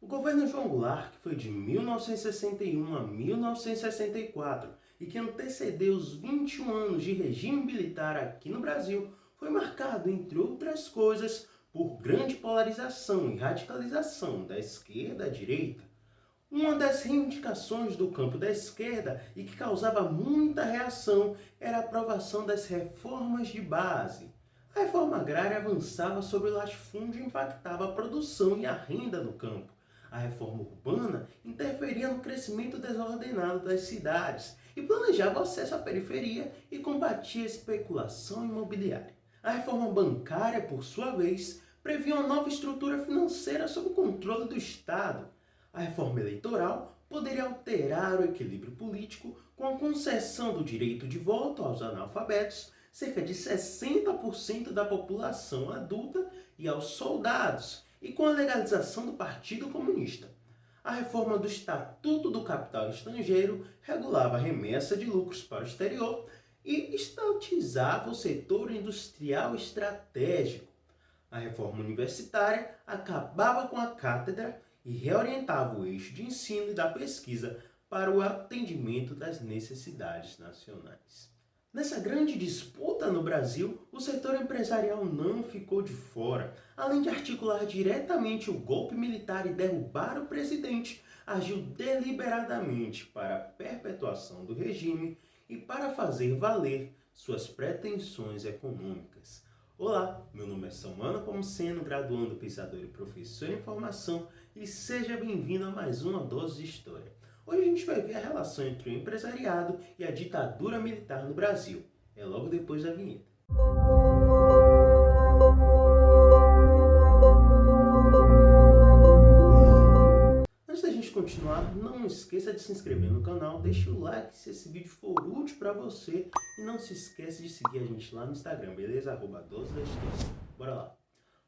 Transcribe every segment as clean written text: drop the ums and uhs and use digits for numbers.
governo João Goulart, que foi de 1961 a 1964 e que antecedeu os 21 anos de regime militar aqui no Brasil, foi marcado, entre outras coisas, por grande polarização e radicalização da esquerda à direita. Uma das reivindicações do campo da esquerda e que causava muita reação era a aprovação das reformas de base. A reforma agrária avançava sobre o latifúndio e impactava a produção e a renda no campo. A reforma urbana interferia no crescimento desordenado das cidades e planejava o acesso à periferia e combatia a especulação imobiliária. A reforma bancária, por sua vez, previa uma nova estrutura financeira sob o controle do Estado. A reforma eleitoral poderia alterar o equilíbrio político com a concessão do direito de voto aos analfabetos, cerca de 60% da população adulta, e aos soldados, e com a legalização do Partido Comunista. A reforma do Estatuto do Capital Estrangeiro regulava a remessa de lucros para o exterior e estatizava o setor industrial estratégico. A reforma universitária acabava com a cátedra e reorientava o eixo de ensino e da pesquisa para o atendimento das necessidades nacionais. Nessa grande disputa no Brasil, o setor empresarial não ficou de fora. Além de articular diretamente o golpe militar e derrubar o presidente, agiu deliberadamente para a perpetuação do regime e para fazer valer suas pretensões econômicas. Olá, meu nome é Samuel Nepomuceno, graduando, pesquisador e professor em formação, e seja bem-vindo a mais uma dose de história. Hoje a gente vai ver a relação entre o empresariado e a ditadura militar no Brasil. É logo depois da vinheta. Antes da gente continuar, não esqueça de se inscrever no canal, deixe o like se esse vídeo for útil para você e não se esqueça de seguir a gente lá no Instagram, beleza? @12 da história. Bora lá.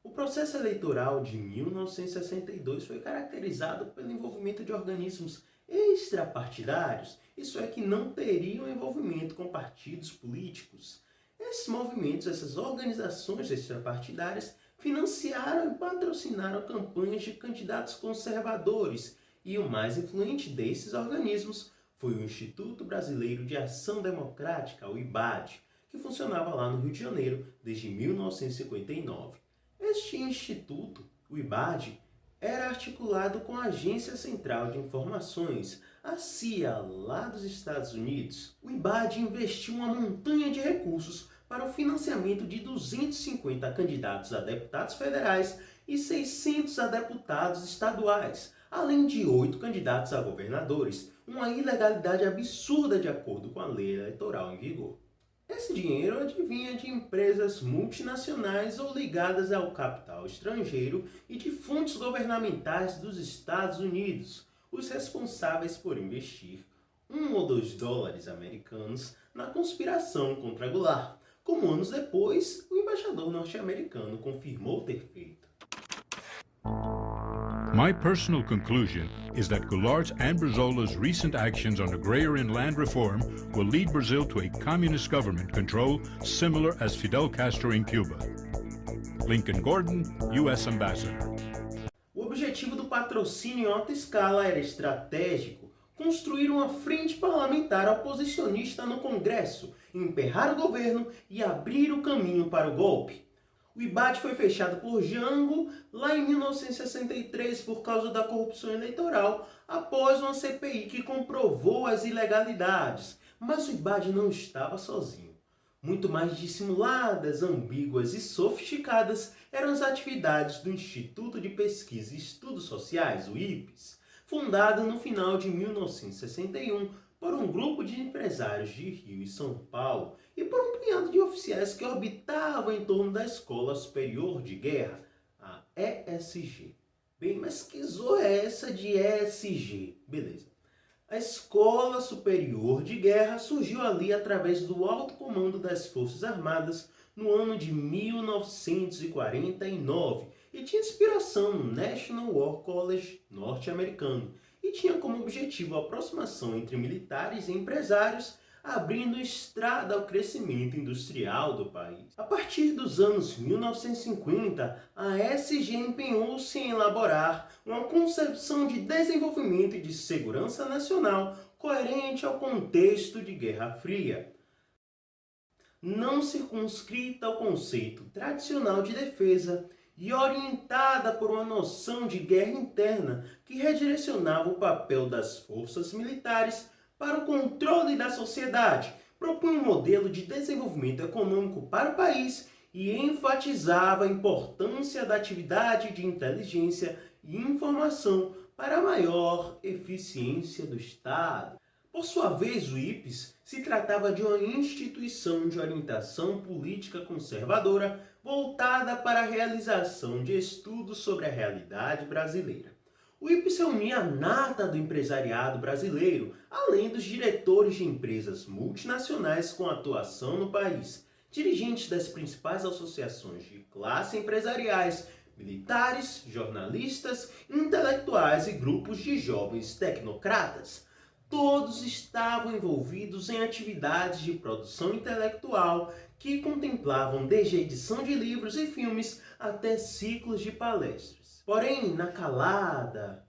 O processo eleitoral de 1962 foi caracterizado pelo envolvimento de organismos extrapartidários, isso é, que não teriam envolvimento com partidos políticos. Esses movimentos, essas organizações extrapartidárias, financiaram e patrocinaram campanhas de candidatos conservadores, e o mais influente desses organismos foi o Instituto Brasileiro de Ação Democrática, o IBAD, que funcionava lá no Rio de Janeiro desde 1959. Este instituto, o IBAD, era articulado com a Agência Central de Informações, a CIA, lá dos Estados Unidos. O IBAD investiu uma montanha de recursos para o financiamento de 250 candidatos a deputados federais e 600 a deputados estaduais, além de 8 candidatos a governadores, uma ilegalidade absurda de acordo com a lei eleitoral em vigor. Esse dinheiro advinha de empresas multinacionais ou ligadas ao capital estrangeiro e de fundos governamentais dos Estados Unidos, os responsáveis por investir $1 ou $2 americanos na conspiração contra Goulart, como anos depois o embaixador norte-americano confirmou ter feito. My personal conclusion is that Goulart's and Brizola's recent actions on agrarian land reform will lead Brazil to a communist government control similar as Fidel Castro in Cuba. Lincoln Gordon, U.S. Ambassador. O objetivo do patrocínio em alta escala era estratégico: construir uma frente parlamentar oposicionista no Congresso, emperrar o governo e abrir o caminho para o golpe. O IBAD foi fechado por Jango lá em 1963 por causa da corrupção eleitoral, após uma CPI que comprovou as ilegalidades. Mas o IBAD não estava sozinho. Muito mais dissimuladas, ambíguas e sofisticadas eram as atividades do Instituto de Pesquisa e Estudos Sociais, o IPES, fundado no final de 1961 por um grupo de empresários de Rio e São Paulo e por um punhado de oficiais que orbitavam em torno da Escola Superior de Guerra, a ESG. Bem, mas que zorra é essa de ESG? Beleza. A Escola Superior de Guerra surgiu ali através do alto comando das Forças Armadas no ano de 1949 e tinha inspiração no National War College norte-americano, e tinha como objetivo a aproximação entre militares e empresários, abrindo estrada ao crescimento industrial do país. A partir dos anos 1950, a SG empenhou-se em elaborar uma concepção de desenvolvimento e de segurança nacional coerente ao contexto de Guerra Fria, não circunscrita ao conceito tradicional de defesa e orientada por uma noção de guerra interna que redirecionava o papel das forças militares para o controle da sociedade, propunha um modelo de desenvolvimento econômico para o país e enfatizava a importância da atividade de inteligência e informação para a maior eficiência do Estado. Por sua vez, o IPES se tratava de uma instituição de orientação política conservadora voltada para a realização de estudos sobre a realidade brasileira. O IPES reunia a nata do empresariado brasileiro, além dos diretores de empresas multinacionais com atuação no país, dirigentes das principais associações de classe empresariais, militares, jornalistas, intelectuais e grupos de jovens tecnocratas. Todos estavam envolvidos em atividades de produção intelectual que contemplavam desde a edição de livros e filmes até ciclos de palestras. Porém, na calada,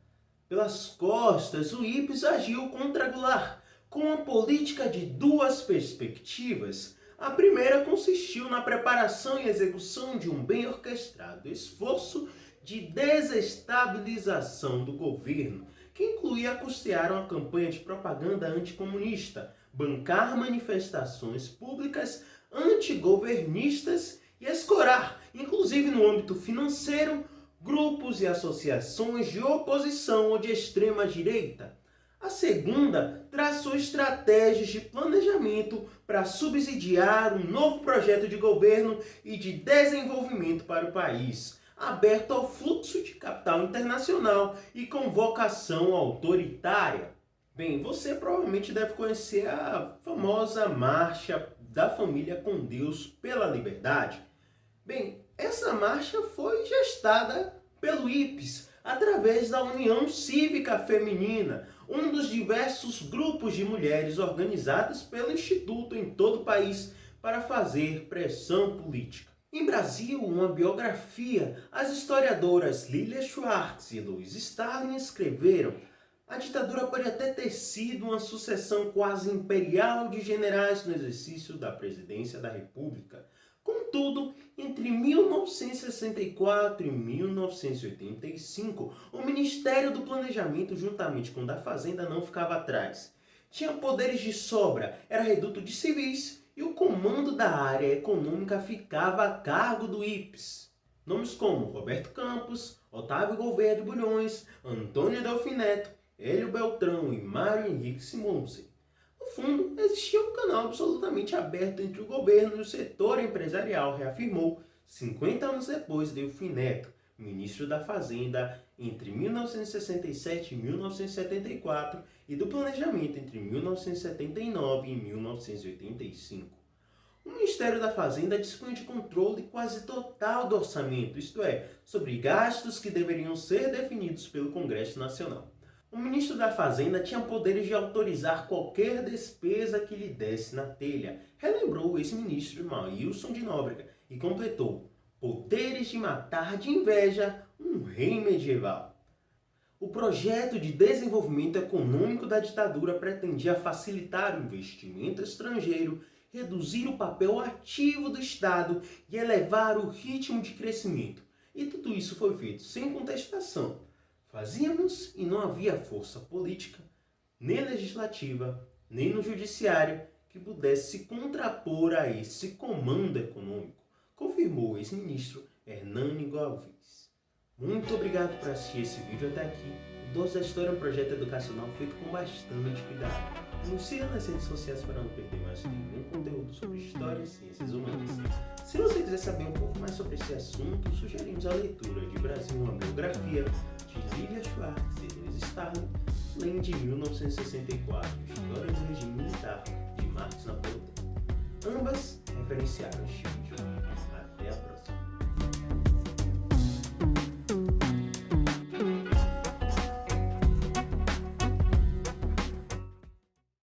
pelas costas, o IPES agiu contra Goulart, com uma política de duas perspectivas. A primeira consistiu na preparação e execução de um bem orquestrado esforço de desestabilização do governo, que incluía custear uma campanha de propaganda anticomunista, bancar manifestações públicas antigovernistas e escorar, inclusive no âmbito financeiro, grupos e associações de oposição ou de extrema-direita. A segunda traçou estratégias de planejamento para subsidiar um novo projeto de governo e de desenvolvimento para o país, aberto ao fluxo de capital internacional e com vocação autoritária. Bem, você provavelmente deve conhecer a famosa Marcha da Família com Deus pela Liberdade. Bem, essa marcha foi gestada pelo IPES através da União Cívica Feminina, um dos diversos grupos de mulheres organizados pelo Instituto em todo o país para fazer pressão política. Em Brasil, uma biografia, as historiadoras Lilia Schwartz e Louise Starling escreveram: a ditadura pode até ter sido uma sucessão quase imperial de generais no exercício da presidência da República. Contudo, entre 1964 e 1985, o Ministério do Planejamento, juntamente com o da Fazenda, não ficava atrás. Tinha poderes de sobra, era reduto de civis e o comando da área econômica ficava a cargo do IPES. Nomes como Roberto Campos, Otávio Gouveia de Bulhões, Antônio Delfim Neto, Hélio Beltrão e Mário Henrique Simonsen. No fundo, existia um canal absolutamente aberto entre o governo e o setor empresarial, reafirmou, 50 anos depois, Delfim Neto, ministro da Fazenda entre 1967 e 1974 e do Planejamento entre 1979 e 1985. O Ministério da Fazenda dispunha de controle quase total do orçamento, isto é, sobre gastos que deveriam ser definidos pelo Congresso Nacional. O ministro da Fazenda tinha poderes de autorizar qualquer despesa que lhe desse na telha, relembrou o ex-ministro Maílson de Nóbrega e completou: poderes de matar de inveja um rei medieval. O projeto de desenvolvimento econômico da ditadura pretendia facilitar o investimento estrangeiro, reduzir o papel ativo do Estado e elevar o ritmo de crescimento. E tudo isso foi feito sem contestação. Fazíamos e não havia força política, nem legislativa, nem no judiciário, que pudesse se contrapor a esse comando econômico, confirmou o ex-ministro Hernani Galvez. Muito obrigado por assistir esse vídeo até aqui. O Doce da História é um projeto educacional feito com bastante cuidado. Nos siga nas redes sociais para não perder mais nenhum conteúdo sobre história e ciências humanas. Se você quiser saber um pouco mais sobre esse assunto, sugerimos a leitura de Brasil, uma biografia de Lilia Schwartz e Louise Starling, além de 1964, História do Regime Militar, de Marcos Napolitano. Ambas referenciaram Chico